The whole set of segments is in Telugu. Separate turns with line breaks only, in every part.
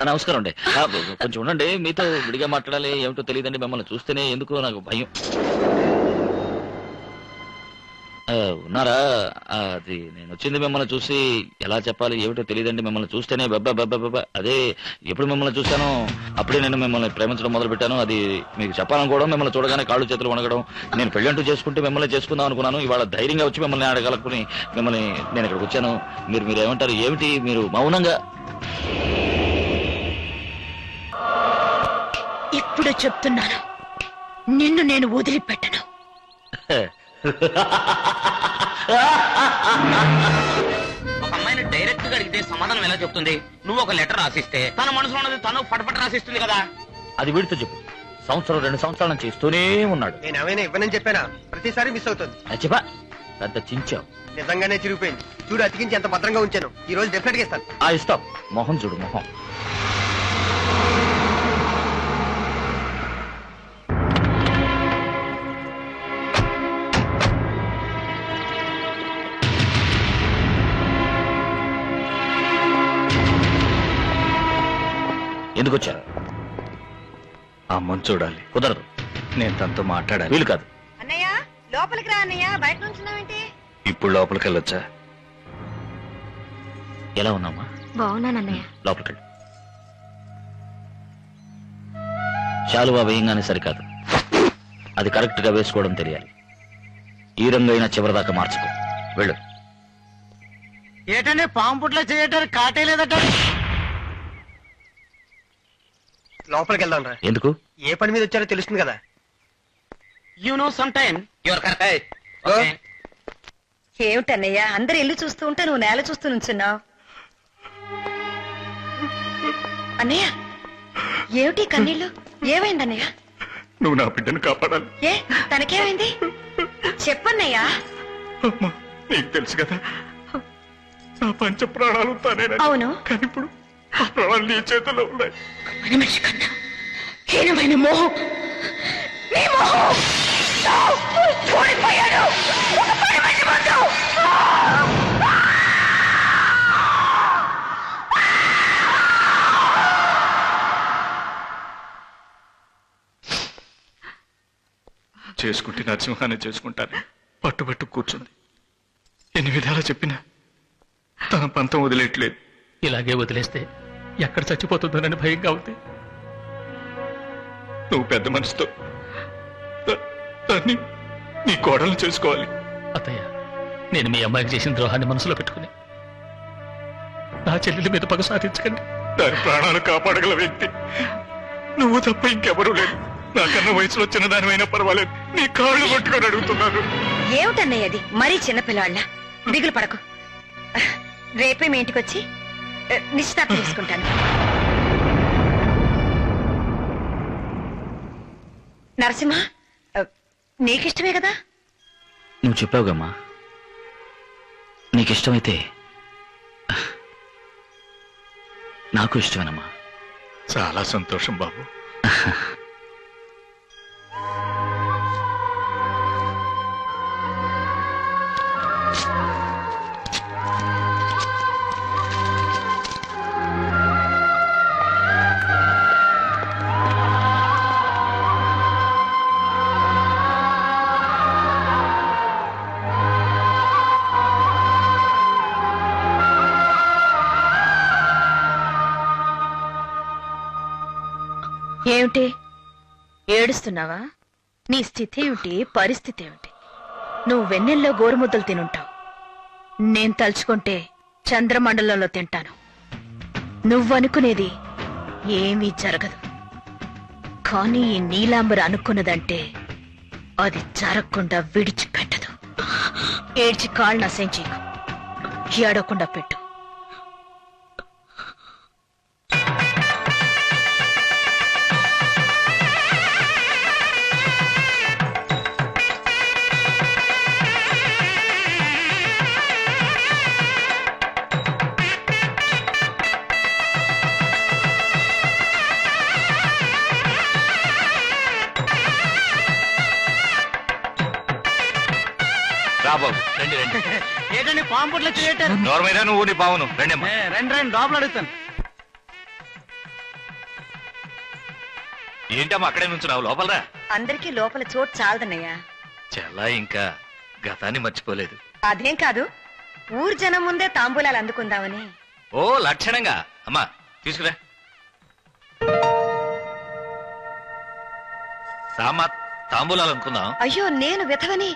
నమస్కారం అండి. కొంచెం ఉండండి, మీతో విడిగా మాట్లాడాలి. ఏమిటో తెలియదండి, మిమ్మల్ని చూస్తేనే ఎందుకో నాకు భయం. ఉన్నారా? అది నేను వచ్చింది మిమ్మల్ని చూసి ఎలా చెప్పాలి ఏమిటో తెలియదండి. మిమ్మల్ని చూస్తేనే అదే ఎప్పుడు మిమ్మల్ని చూశానో అప్పుడే నేను మిమ్మల్ని ప్రేమించడం మొదలు పెట్టాను. అది మీకు చెప్పాలనుకోవడం, మిమ్మల్ని చూడగానే కాళ్ళు చేతులు వణగడం. నేను పెళ్లి అంటూ చేసుకుంటే మిమ్మల్ని చేసుకుందాం అనుకున్నాను. ఇవాళ ధైర్యంగా వచ్చి మిమ్మల్ని అడగలుపుకుని మిమ్మల్ని నేను ఇక్కడికి వచ్చాను. మీరు ఏమంటారు? ఏమిటి మీరు మౌనంగా?
ఇప్పుడు చెప్తున్నాను, నిన్ను నేను వదిలిపెట్టను.
ఒక అమ్మాయిని డైరెక్ట్ గా అడిగితే సమాధానం ఎలా చెప్తుంది? నువ్వు ఒక లెటర్ రాసిస్తే తన మనసులో ఉన్నది తను ఫటఫట రాసిస్తుంది కదా.
అది వీడితో చెప్పు. సంవత్సరం 2 సంవత్సరాల నుంచి ఇస్తూనే ఉన్నాడు.
నేను ఏమైనా ఇవ్వనని చెప్పానా? ప్రతిసారి మిస్ అవుతుంది.
చెప్పా, పెద్ద చించావు.
నిజంగానే చిరిగిపోయింది. చూడు, అతికించి ఎంత భద్రంగా ఉంచాను. ఈ రోజు డెఫినెట్ గా ఇస్తాను.
ఇస్తాం. మొహం చూడు, మొహం. ఎందుకు వచ్చారు?
అమ్మని చూడాలి.
కుదరదు.
నేను తనతో మాట్లాడాలి.
వీలు కాదు.
అన్నయ్య, లోపలికి రా అన్నయ్య. బయట నుంచున్నావేంటి?
ఇప్పుడు లోపలికి వెళ్ళొచ్చా?
ఎలా ఉన్నామా?
బాగున్నానన్నయ్య.
లోపలికి వెళ్ళు. శాలువా వేయంగానే సరికాదు, అది కరెక్ట్ గా వేసుకోవడం తెలియాలి. ఈ రంగు అయినా చివరిదాకా మార్చుకో. వెళ్ళు.
ఏటనే పాము పుట్ల చేయటానికి కాటేలేదట. లోపలికి వెళ్దాం రా.
ఎందుకు?
ఏ పని మీద వచ్చారో తెలుస్తుంది కదా.
You know some time your correct.
ఏమిటన్నయ్య, అందరు ఇల్లు చూస్తూ ఉంటే నువ్వు నేల చూస్తూ నుంచున్నావు. అన్నయ్య, ఏమిటి కన్నీళ్ళు? ఏమైందన్నయ్య?
నువ్వు నా బిడ్డను కాపాడాలి.
ఏ, తనకేమైంది? చెప్పన్నయ్యా.
అమ్మా, నీకు తెలుసు కదా, నా పంచ ప్రాణాలు తానేనా.
అవును.
కానీ ఇప్పుడు ఆ ప్రాణాలు నీ చేతుల్లో ఉన్నాయి.
మనిషి కన్నా హీనమైన మోహం, నీ మోహం ఓడిపోయాడు. ఒక 10 మంది ముందు.
చేసుకుంటే నరసింహాన్ని చేసుకుంటాను పట్టుబట్టు కూర్చుంది. ఎన్ని విధాలా చెప్పినా తన పంతం వదిలేట్లేదు.
ఇలాగే వదిలేస్తే ఎక్కడ చచ్చిపోతుందోనని భయంగా ఉంది.
నువ్వు పెద్ద మనసుతో దాన్ని నీ కోడలు చేసుకోవాలి.
అత్తయ్య, నేను మీ అమ్మాయికి చేసిన ద్రోహాన్ని మనసులో పెట్టుకుని నా చెల్లెలి మీద పగ సాధించకండి.
దాని ప్రాణాలు కాపాడగల వ్యక్తి నువ్వు తప్ప ఇంకెవరూ లేదు. నాకన్నా వయసులో చిన్నదానివైనా పర్వాలేదు, నీ కాళ్ళు పట్టుకొని అడుగుతున్నాను.
ఏమిటన్నయ్య అది? మరీ చిన్నపిల్లాళ్ళ. దిగులు పడకు. రేపే మీ ఇంటికి వచ్చి నిశ్చితార్థం చేసుకుంటాను. నరసింహ, నీకిష్టమే కదా?
నువ్వు చెప్పావుగమ్మా, నీకిష్టమైతే నాకు ఇష్టమేనమ్మా.
చాలా సంతోషం బాబు.
ఏమిటి ఏడుస్తున్నావా? నీ స్థితి ఏమిటి? పరిస్థితి ఏమిటి? నువ్వు వెన్నెల్లో గోరుముద్దలు తినుంటావు. నేను తలుచుకుంటే చంద్రమండలంలో తింటాను. నువ్వనుకునేది ఏమీ జరగదు. కానీ ఈ నీలాంబర అనుకున్నదంటే అది జరగకుండా విడిచిపెట్టదు. ఏడ్చి కాళ్ళు నశించేకు, ఏడవకుండా పెట్టు.
ఏంటండి పాము పుట్ల చేయటారు?
నోర్మైనా నువ్వు నీ బావును రండి.
రండి రండి, లోపల అడుగుతాను.
ఏంటమ్మా అక్కడే నుంచున్నావు లోపలరా.
అందరికీ లోపల చోటు చాలదన్నయ్యా.
చాలా ఇంకా గతాన్ని మర్చిపోలేదు.
అదేం కాదు, ఊరు జనం ముందే తాంబూలాలు అందుకుందామని.
ఓ లక్షణంగా. అమ్మా తీసుకురా. రామా తాంబూలాలు అనుకుందాం.
అయ్యో నేను విధవని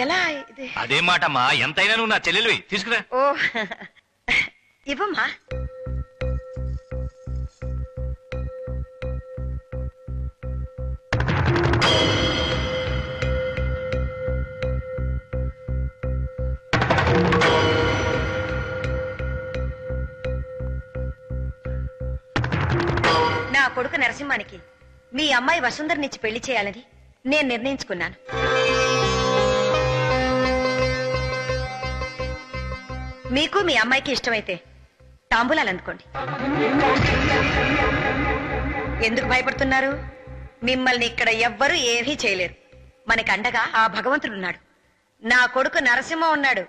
ఎలా ఇది?
అదే మాటమ్మా, ఎంతైనా నువ్వు నా చెల్లెలివి. తీసుకురా.
ఓ ఇవ్వమ్మా. నా కొడుకు నరసింహానికి మీ అమ్మాయి వసుంధరనిచ్చి పెళ్లి చేయాలని నేను నిర్ణయించుకున్నాను. మీకు మీ అమ్మాయికి ఇష్టమైతే తాంబూలాలు అందుకోండి. ఎందుకు భయపడుతున్నారు? మిమ్మల్ని ఇక్కడ ఎవ్వరూ ఏమీ చేయలేరు. మనకి అండగా ఆ భగవంతుడున్నాడు. నా కొడుకు నరసింహ ఉన్నాడు.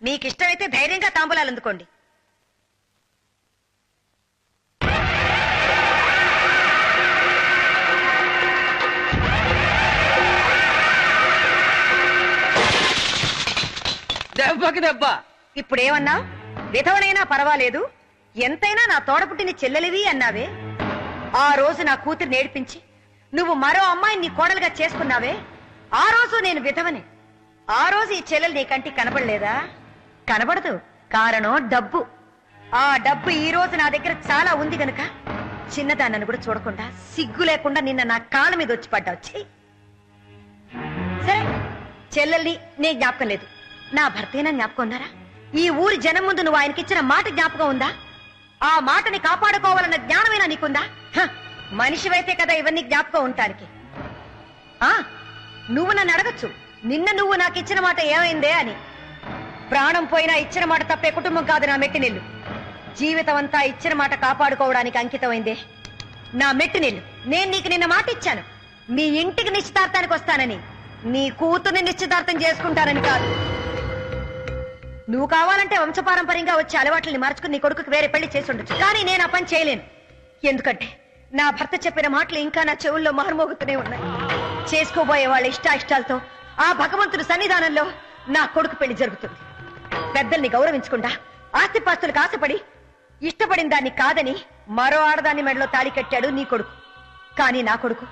మీకిష్టమైతే ధైర్యంగా తాంబూలాలు అందుకోండి.
దెబ్బకి దెబ్బ.
ఇప్పుడేమన్నావు? విధవనైనా పర్వాలేదు, ఎంతైనా నా తోడపుట్టిన చెల్లెలివి అన్నావే. ఆ రోజు నా కూతురు నేర్పించి నువ్వు మరో అమ్మాయిని నీ కోడలుగా చేసుకున్నావే, ఆ రోజు నేను విధవని. ఆ రోజు ఈ చెల్లెలు నీ కంటికి కనబడలేదా? కనబడదు. కారణం డబ్బు. ఆ డబ్బు ఈ రోజు నా దగ్గర చాలా ఉంది గనుక చిన్నదాన్నను కూడా చూడకుండా సిగ్గు లేకుండా నిన్న నా కాళ్ళ మీద వచ్చి పడ్డావు. ఛీ! సరే, చెల్లెల్ని నీ జ్ఞాపకం లేదు, నా భర్తేనా జ్ఞాపకం ఉన్నారా? ఈ ఊరి జనం ముందు నువ్వు ఆయనకిచ్చిన మాట జ్ఞాపకం ఉందా? ఆ మాటని కాపాడుకోవాలన్న జ్ఞానమైనా నీకుందా? మనిషివైతే కదా ఇవన్నీ జ్ఞాపకం ఉంటానికి. నువ్వు నన్ను అడగచ్చు, నిన్న నువ్వు నాకు ఇచ్చిన మాట ఏమైందే అని. ప్రాణం పోయినా ఇచ్చిన మాట తప్పే కుటుంబం కాదు నా మెట్టినిల్లు. జీవితం అంతా ఇచ్చిన మాట కాపాడుకోవడానికి అంకితమైందే నా మెట్టినిల్లు. నేను నీకు నిన్న మాట ఇచ్చాను, మీ ఇంటికి నిశ్చితార్థానికి వస్తానని. నీ కూతుర్ని నిశ్చితార్థం చేసుకుంటానని కాదు. నువ్వు కావాలంటే వంశపారంపర్యంగా వచ్చే అలవాట్లని మార్చుకుని నీ కొడుకుకి వేరే పెళ్లి చేసి ఉండొచ్చు, కానీ నేను ఆ పని చేయలేను. ఎందుకంటే నా భర్త చెప్పిన మాటలు ఇంకా నా చెవుల్లో మారుమోగుతూనే ఉన్నాయి. చేసుకోబోయే వాళ్ళ ఇష్టాయిష్టాలతో ఆ భగవంతుడి సన్నిధానంలో నా కొడుకు పెళ్లి జరుగుతుంది. పెద్దల్ని గౌరవించకుండా ఆస్తిపాస్తులకు ఆశపడి ఇష్టపడిన దాన్ని కాదని మరో ఆడదాన్ని మెడలో తాళి కట్టాడు నీ కొడుకు. కానీ నా కొడుకు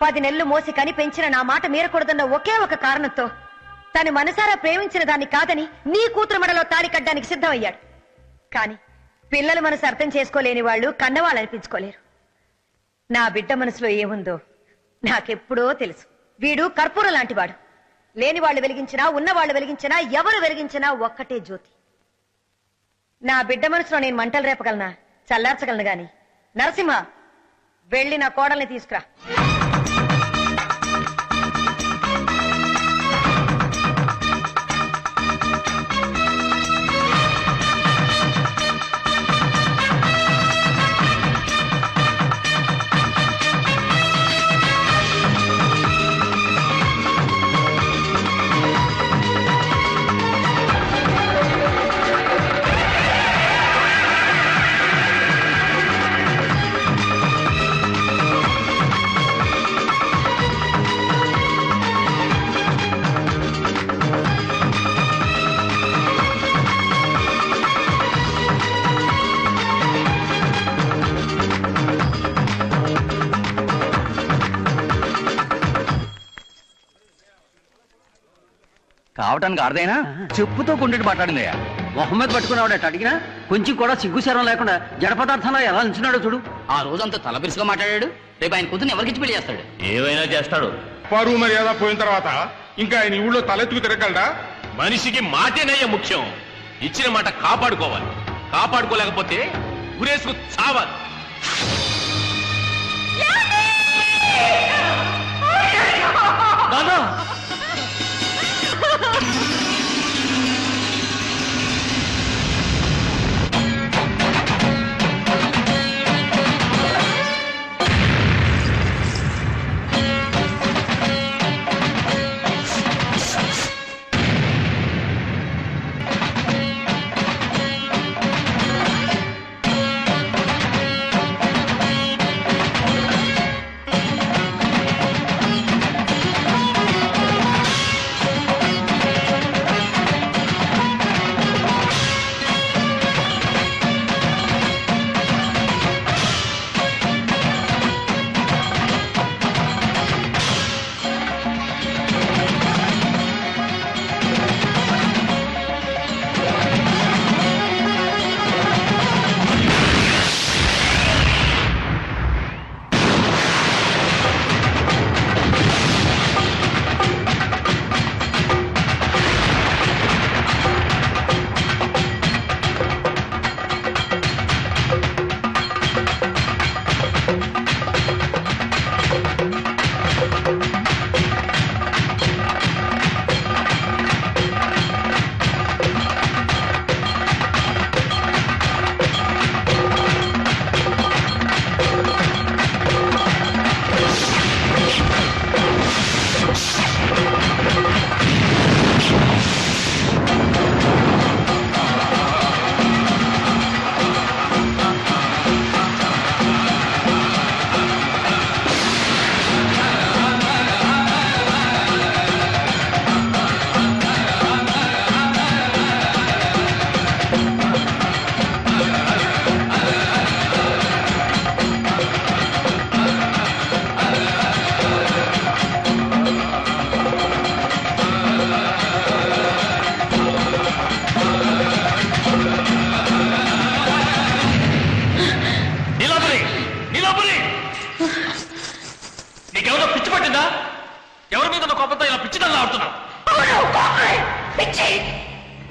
10 నెలలు మోసి కని పెంచిన నా మాట మీరకూడదన్న ఒకే ఒక కారణంతో తను మనసారా ప్రేమించిన దాన్ని కాదని నీ కూతురు మెడలో తాళి కట్టడానికి సిద్ధమయ్యాడు. కాని పిల్లల మనసు అర్థం చేసుకోలేని వాళ్ళు కన్నవాళ్ళు అనిపించుకోలేరు. నా బిడ్డ మనసులో ఏముందో నాకెప్పుడో తెలుసు. వీడు కర్పూరం లాంటివాడు. లేని వాళ్ళు వెలిగించినా ఉన్నవాళ్ళు వెలిగించినా ఎవరు వెలిగించినా ఒక్కటే జ్యోతి. నా బిడ్డ మనసులో నేను మంటలు రేపగలనా, చల్లార్చగలను గాని. నరసింహ, వెళ్ళి నా కోడల్ని తీసుకురా.
కావటానికి అర్థమైనా చెప్పుతో కొండటి మాట్లాడిందయ్యా. మొహమ్మద్ పట్టుకున్నావాడట అడిగినా కొంచెం కూడా సిగ్గుశరం లేకుండా జడ పదార్థంలో ఎలా నిల్చున్నాడో చూడు.
ఆ రోజంతా తలబిరుసుగా మాట్లాడాడు. రేపు ఆయన కూతుర్ని ఎవరికిచ్చి పెళ్లి చేస్తాడు?
ఏమైనా చేస్తాడు.
పరువు మర్యాద పోయిన తర్వాత ఇంకా ఆయన ఊళ్ళో తలెత్తుకు తిరగలడా?
మనిషికి మాటేనయ్య ముఖ్యం. ఇచ్చిన మాట కాపాడుకోవాలి. కాపాడుకోలేకపోతే ఉరేసుకు చావాలి.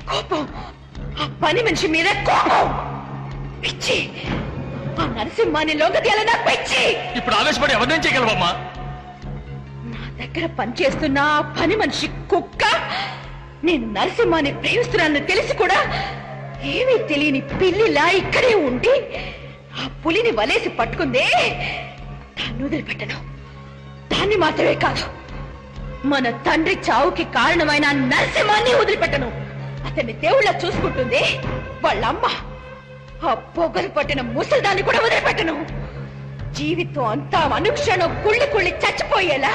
కోపం, ఆ పని మనిషి మీద కోపం, పిచ్చి. ఆ నరసింహాన్ని లొంగతీయాల నాకు పిచ్చి.
ఇప్పుడు ఆవేశపడి ఎవరినేం చేయగలవమ్మా?
నా దగ్గర పనిచేస్తున్న ఆ పని మనిషి కుక్క నేను నరసింహాన్ని ప్రేమిస్తున్నానని తెలిసి కూడా ఏమీ తెలియని పిల్లిలా ఇక్కడే ఉండి ఆ పులిని వలేసి పట్టుకుందే. దాన్ని వదిలిపెట్టను. దాన్ని మాత్రమే కాదు, మన తండ్రి చావుకి కారణమైన ఆ నరసింహాన్ని వదిలిపెట్టను. అతన్ని దేవుళ్ళ చూసుకుంటుంది వాళ్ళమ్మ. ఆ పొగలు పట్టిన ముసలిదాన్ని కూడా వదిలిపెట్టను. జీవితం అంతా అనుక్షణం కుళ్ళి చచ్చిపోయేలా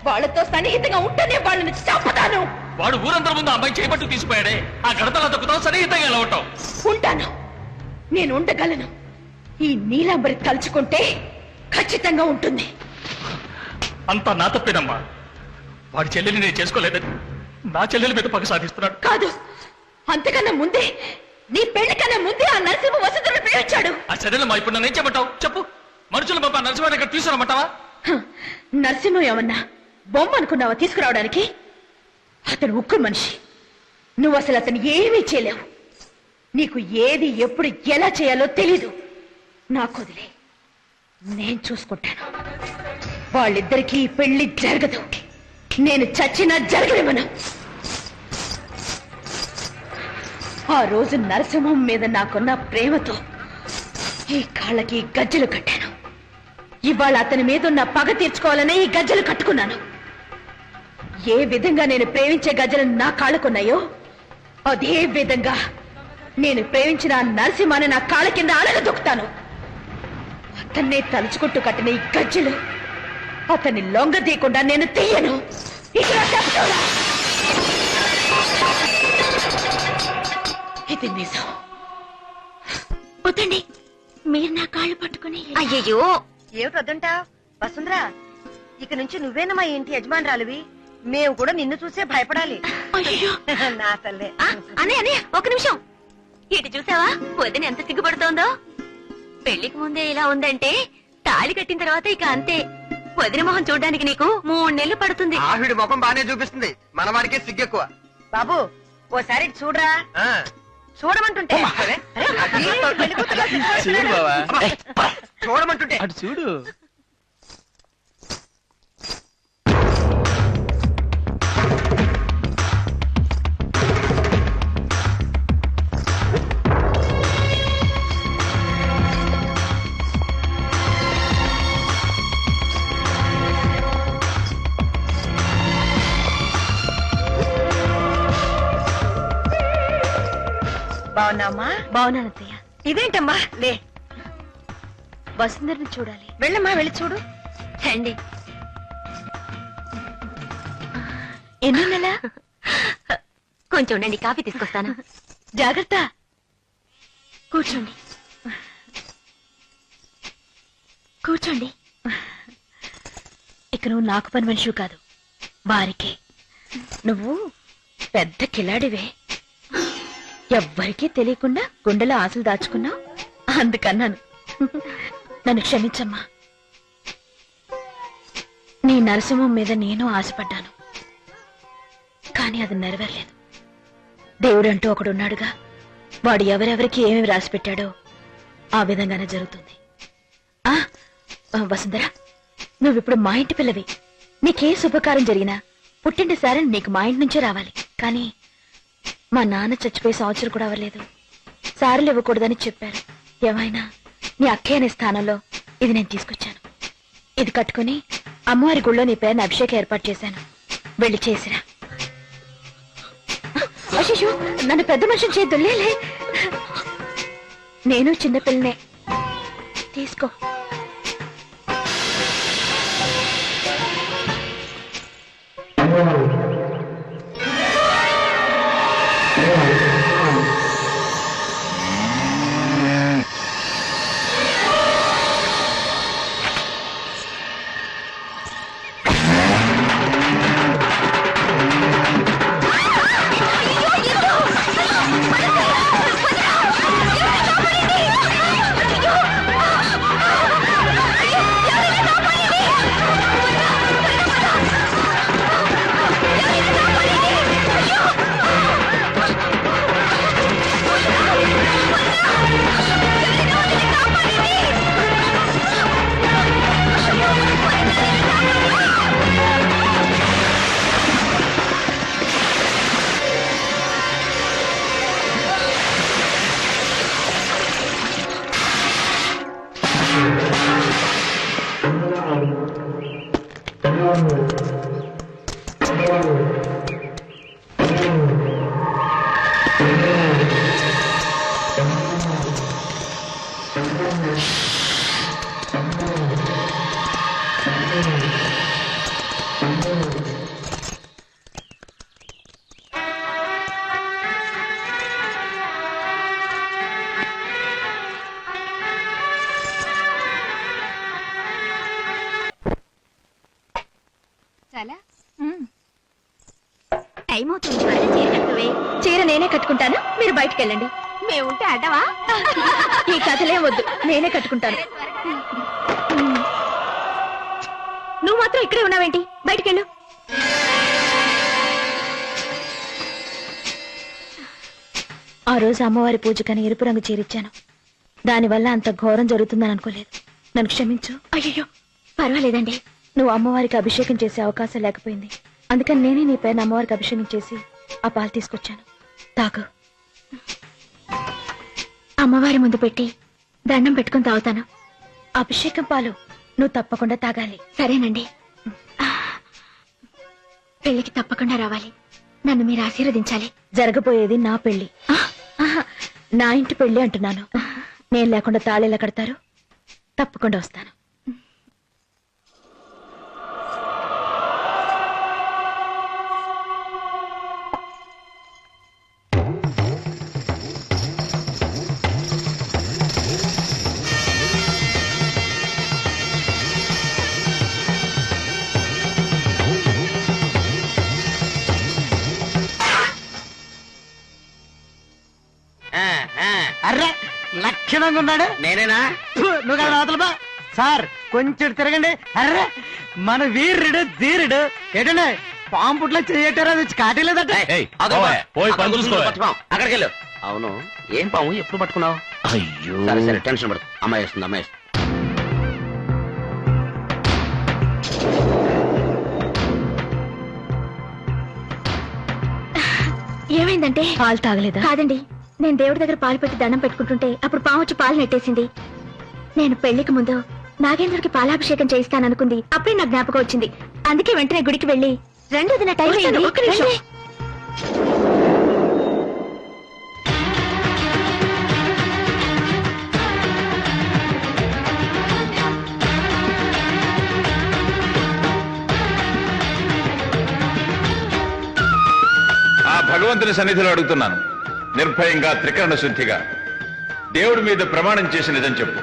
వాళ్ళతో సన్నిహితంగా ఉంటేనే వాళ్ళని చంపుతాను.
వాడు ఊరందరి ముందు అమ్మాయి చేపట్టు తీసిపోయాడే, ఆ గడతలా తొక్కుతావు, సన్నిహితంగా ఎలా ఉంటావు?
ఉంటాను, నేను ఉండగలను. ఈ నీలాంబరి తలుచుకుంటే ఖచ్చితంగా ఉంటుంది.
అంతా నా తప్పేనమ్మా. వాడి చెల్లెల్ని నేను చేసుకోలేదని నా చెల్లెల మీద పగ సాధిస్తున్నాడు.
కాదు, అంతకన్నా ముందే, నీ పెళ్లి కన్నా ముందే ఆ నరసింహ వసుధను ప్రేమించాడు.
ఆ సరేనమ్మా, ఇప్పుడు నన్ను ఏం చెప్పమంటావు? చెప్పు. మనుషులు పాప నరసింహాన్ని ఇక్కడ తీసుకురమ్మంటావా?
నరసింహం ఏమన్నా బొమ్మ అనుకున్నావా తీసుకురావడానికి? అతను ఉక్కు మనిషి. నువ్వు అసలు అతను ఏమీ చేయలేవు. నీకు ఏది ఎప్పుడు ఎలా చేయాలో తెలీదు. నాకు వదిలే, నేను చూసుకుంటాను. వాళ్ళిద్దరికీ ఈ పెళ్లి జరగదు. నేను చచ్చినా జరగలేమను. ఆ రోజు నరసింహం మీద నాకున్న ప్రేమతో ఈ కాళ్ళకి గజ్జెలు కట్టాను. ఇవాళ అతని మీద ఉన్న పగ తీర్చుకోవాలనే ఈ గజ్జెలు కట్టుకున్నాను. ఏ విధంగా నేను ప్రేమించే గజ్జెలు నా కాళ్ళకున్నాయో అదే విధంగా నేను ప్రేమించిన నరసింహాన్ని నా కాళ్ళ కింద అలగదొక్కుతాను. అతన్నే తలుచుకుంటూ కట్టిన ఈ గజ్జెలు అతన్ని లొంగదీయకుండా నేను తీయను. ఇక్కడ చెప్తున్నా, ఇది నిజం. వద్దండి, మీరు నా కాళ్ళు పట్టుకుని. అయ్యయ్యో, ఏమిటి వద్దంటా? వసుంధరా, ఇక నుంచి నువ్వేనమ్మా ఇంటి యజమానురాలివి. మేము కూడా నిన్ను చూసే భయపడాలి. నా తల్లే.
అనే అనే ఒక నిమిషం, ఇటు చూసావా వదిన ఎంత సిగ్గుపడుతోందో. పెళ్లికి ముందే ఇలా ఉందంటే తాళి కట్టిన తర్వాత ఇక అంతే. వదిన మొహం చూడడానికి నీకు 3 నెలలు పడుతుంది.
ఆవిడ ముఖం బానే చూపిస్తుంది, మన వాడికే సిగ్గెక్కువ.
బాబు, ఓసారి ఇటు చూడరా. చూడమంటుంటే
చూడమంటుంటే
అటు చూడు.
బాగున్నామ్మా? బాగున్నానత్తయ్య. ఇదేంటమ్మా? లే, వసుంధరని చూడాలి. వెళ్ళమ్మా, వెళ్ళి చూడు.
రండి.
ఎన్నో నెల?
కొంచెం ఉండండి, కాఫీ తీసుకొస్తాను.
జాగ్రత్త. కూర్చోండి, కూర్చోండి. ఇక నువ్వు నాకు పని మనిషివి కాదు, వారికే. నువ్వు పెద్ద కిలాడివే. ఎవ్వరికీ తెలియకుండా గుండెలో ఆశలు దాచుకున్నావు. అందుకన్నాను. నన్ను క్షమించమ్మా. నీ నరసింహం మీద నేను ఆశపడ్డాను, కానీ అది నెరవేరలేదు. దేవుడంటూ ఒకడున్నాడుగా, వాడు ఎవరెవరికి ఏమేమి రాసి పెట్టాడో ఆ విధంగానే జరుగుతుంది. వసుంధర, నువ్విప్పుడు మా ఇంటి పిల్లవి. నీకే శుభకారం జరిగినా పుట్టింటి సారని నీకు మా ఇంటి నుంచే రావాలి. కానీ మా నాన్న చచ్చిపోయి సంవత్సరం కూడా అవ్వలేదు. సారీలు ఇవ్వకూడదని చెప్పారు. ఏమైనా నీ అక్కయ్య అనే స్థానంలో ఇది నేను తీసుకొచ్చాను. ఇది కట్టుకుని అమ్మవారి గుళ్ళో నీ పేరుని అభిషేకం ఏర్పాటు చేశాను. వెళ్ళి చేసిరా. అయ్యో, నన్ను పెద్ద మనిషిని చేద్దులే. నేను చిన్నపిల్లనే. తీసుకో.
నేనే కట్టుకుంటాను, మీరు బయటికి వెళ్ళండి. మేముంటే అడ్డవా? ఈ కథలే వద్దు, నేనే కట్టుకుంటాను. నువ్వు మాత్రం ఇక్కడే ఉన్నావేంటి? బయటికెళ్ళు. ఆ రోజు అమ్మవారి పూజకని ఎరుపు రంగు చీరిచ్చాను. దానివల్ల అంత ఘోరం జరుగుతుందని అనుకోలేదు. నన్ను క్షమించు. అయ్యో పర్వాలేదండి. నువ్వు అమ్మవారికి అభిషేకం చేసే అవకాశం లేకపోయింది. అందుకని నేనే నీ పైన అమ్మవారికి అభిషేకం చేసి ఆ పాలు తీసుకొచ్చాను. తాగు. అమ్మవారి ముందు పెట్టి దండం పెట్టుకుని తాగుతాను. అభిషేకం పాలు నువ్వు తప్పకుండా తాగాలి. సరేనండి. పెళ్లికి తప్పకుండా రావాలి. నన్ను మీరు ఆశీర్వదించాలి. జరగబోయేది నా పెళ్లి. నా ఇంటి పెళ్లి అంటున్నాను. నేను లేకుండా తాళెలా కడతారు? తప్పకుండా వస్తాను.
అర్రే లక్షణంగా ఉన్నాడు.
నేనేనా?
నువ్వు కదా అవతల బా. సార్ కొంచెం తిరగండి. అర్రే మన వీరుడు ధీరుడు ఏంటంటే పాము పుట్లో చేయటారా కాటలేదట.
పోయి పని చూసుకో.
అక్కడికి వెళ్ళు. అవును, ఏం పాము ఎప్పుడు పట్టుకున్నావు?
అయ్యో
సరే సరే, టెన్షన్ పడదు. అమ్మాయి వస్తుంది, అమ్మాయి వస్తుంది.
ఏమైందంటే
పాలు తాగలేదా?
కాదండి, నేను దేవుడి దగ్గర పాలు పెట్టి దండం పెట్టుకుంటుంటే అప్పుడు పాము వచ్చి పాలు నెట్టేసింది. నేను పెళ్లికి ముందు నాగేంద్రుడికి పాలాభిషేకం చేయిస్తాననుకుంది. అప్పుడే నాకు జ్ఞాపకం వచ్చింది. అందుకే వెంటనే గుడికి వెళ్ళి 2 దిన టైం అయింది. ఒక్క నిమిషం.
ఆ భగవంతుని సన్నిధిలో అడుగుతున్నాను, నిర్భయంగా త్రికరణ శుద్ధిగా దేవుడి మీద ప్రమాణం చేసి నిజం చెప్పు.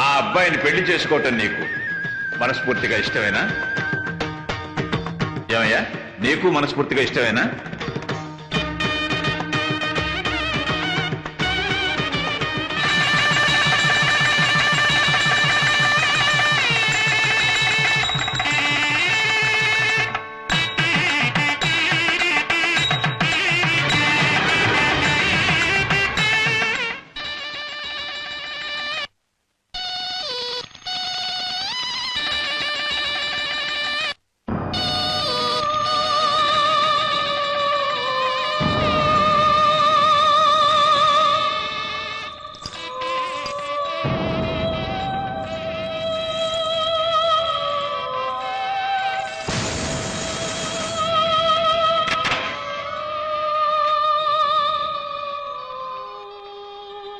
ఆ అబ్బాయిని పెళ్లి చేసుకోవటం నీకు మనస్ఫూర్తిగా ఇష్టమేనా? ఏమయ్యా, నీకు మనస్ఫూర్తిగా ఇష్టమేనా?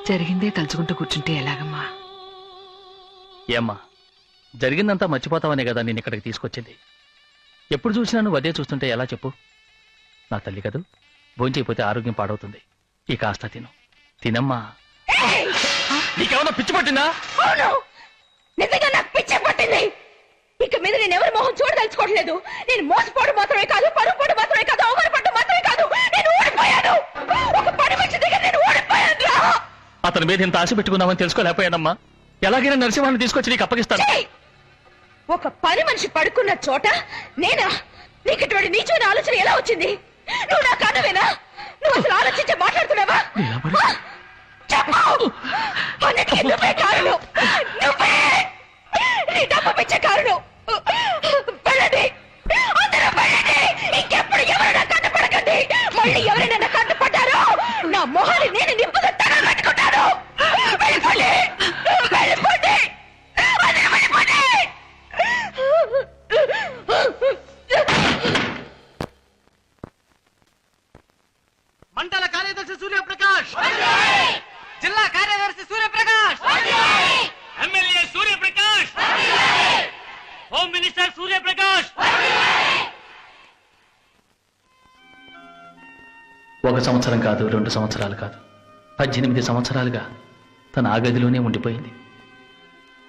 జరిగిందే తలుచుకుంటూ కూర్చుంటే ఎలాగమ్మా?
ఏమ్మా, జరిగిందంతా మర్చిపోతావనే కదా నేను ఇక్కడికి తీసుకొచ్చింది. ఎప్పుడు చూసినా నువ్వు అదే చూస్తుంటే ఎలా చెప్పు? నా తల్లి కదూ, భోంచేయపోతే ఆరోగ్యం పాడవుతుంది. ఈ కాస్త తినమ్మా. నీకేమన్నా పిచ్చి పట్టిందా?
నిజంగా నాకు పిచ్చి పట్టింది. ఇక మీద నేను ఎవరి మొహం చూడదలుచుకోవట్లేదు. నేను మోసపోవడం మాత్రమే కాదు, పరుపోవడం మాత్రమే కాదు, అవమానపడడం మాత్రమే కాదు, నేను ఓడిపోయాను. ఒక పని మనిషి దగ్గర నేను ఓడిపోయాను.
అతని మీద ఇంత ఆశ పెట్టుకున్నామని తెలుసుకోలేకపోయానమ్మా. ఎలాగైనా నరసింహాన్ని తీసుకొచ్చి నీకు అప్పగిస్తాను.
ఒక పని మనిషి పడుకున్న చోట నేనా? నీకు ఇటువంటి నీచమైన ఆలోచన ఎలా వచ్చింది? నువ్వు నా కన్నవేనా? నువ్వు అసలు ఆలోచించే మాట్లాడుతున్నావా? చెప్పు. అన్నిటికీ నువ్వే కారణం. నువ్వే నీ డబ్బు పిచ్చే కారణం. వెళ్ళండి, అందరూ వెళ్ళండి. ఇంకెప్పుడు ఎవరైనా కట్టుపడకండి. మళ్ళీ ఎవరైనా కట్టుపడ్డారో నా మొహాన్ని నేను నిప్పుగా తగలు పెట్టుకుంటాను. వెళ్ళిపోండి, వెళ్ళిపోండి, అందరూ వెళ్ళిపోండి.
మండల కార్యదర్శి సూర్యప్రకాష్, జిల్లా కార్యదర్శి Suryaprakash,
MLA Suryaprakash, home minister Suryaprakash.
1 సంవత్సరం కాదు, 2 సంవత్సరాలు కాదు, 18 సంవత్సరాలుగా తన ఆ గదిలోనే ఉండిపోయింది.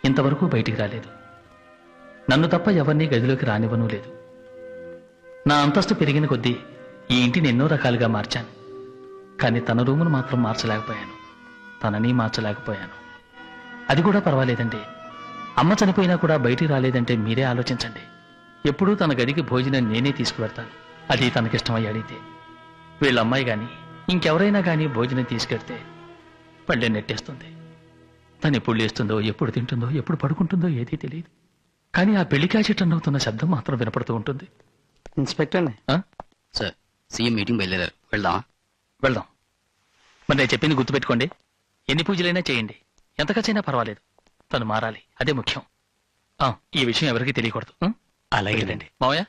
ఇంతవరకు బయటికి రాలేదు. నన్ను తప్ప ఎవరినీ గదిలోకి రానివ్వనూ లేదు. నా అంతస్తు పెరిగిన కొద్దీ ఈ ఇంటిని ఎన్నో రకాలుగా మార్చాను, కానీ తన రూమును మాత్రం మార్చలేకపోయాను, తనని మార్చలేకపోయాను. అది కూడా పర్వాలేదండి. అమ్మ చనిపోయినా కూడా బయటికి రాలేదంటే మీరే ఆలోచించండి. ఎప్పుడూ తన గదికి భోజనం నేనే తీసుకువెడతాను, అది తనకిష్టమై అడిగితే. వీళ్ళ అమ్మాయి గాని ఇంకెవరైనా గాని భోజనం తీసుకెడితే పళ్ళే నెట్టేస్తుంది. తను ఎప్పుడు లేస్తుందో, ఎప్పుడు తింటుందో, ఎప్పుడు పడుకుంటుందో ఏదీ తెలియదు. కానీ ఆ పెళ్లి క్యాచెట్ అవుతున్న శబ్దం మాత్రం వినపడుతూ ఉంటుంది.
ఇన్స్పెక్టర్
సార్ సీఎం మీటింగ్ బయలుదేరారు, వెళ్దామా?
వెళ్దాం. మరి నేను చెప్పింది గుర్తుపెట్టుకోండి. ఎన్ని పూజలైనా చేయండి, ఎంత ఖర్చైనా పర్వాలేదు, తను మారాలి, అదే ముఖ్యం. ఈ విషయం ఎవరికీ తెలియకూడదు.
అలాగేనండి.
మావయ్య,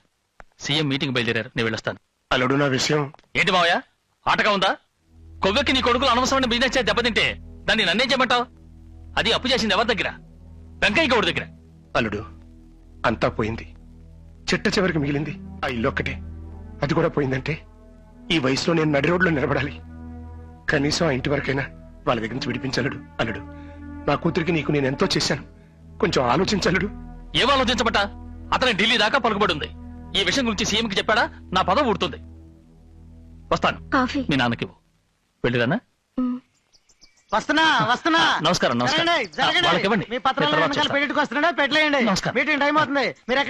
సీఎం మీటింగ్ బయలుదేరారు, నేను వెళ్ళొస్తాను.
అల్లుడు, నా విషయం
ఏంటి మావయ్య, ఆటగా ఉందా? కొవ్వెక్కి నీ కొడుకులు అనవసరమైన బిజినెస్ చేసి దెబ్బతింటే దాన్ని నన్నేం చేయమంటావు? అది అప్పు చేసింది ఎవరి దగ్గర? వెంకయ్య గౌడి దగ్గర.
అల్లుడు, అంతా పోయింది. చిట్ట చివరికి మిగిలింది ఆ ఇల్లు ఒక్కటే. అది కూడా పోయిందంటే ఈ వయసులో నేను నడి రోడ్లో నిలబడాలి. కనీసం ఆ ఇంటి వరకైనా వాళ్ళ దగ్గర నుంచి విడిపించలుడు. అల్లుడు, నా కూతురికి నీకు నేను ఎంతో చేశాను, కొంచెం ఆలోచించలుడు.
ఏం ఆలోచించబట్ట? అతని ఢిల్లీ దాకా పలుకుబడి ఉంది. ఈ విషయం గురించి సీఎంకి చెప్పాడా నా పదవి ఊడుతుంది. వస్తాను.
కాఫీ.
మీ నాన్నకి వెళ్ళిరానా?
వస్తున్నా.
నమస్కారం.
జరగండి, జరగండి.
వాళ్ళకి ఇవ్వండి.
మీ పత్రాలు
తర్వాత
వెనకాల
చూస్తా.
పెట్టుకు వస్తున్నాడా? పెట్టలేయండి.
నమస్కారం.
మీటింగ్ టైం అవుతుంది. మీరు ఎక్కడ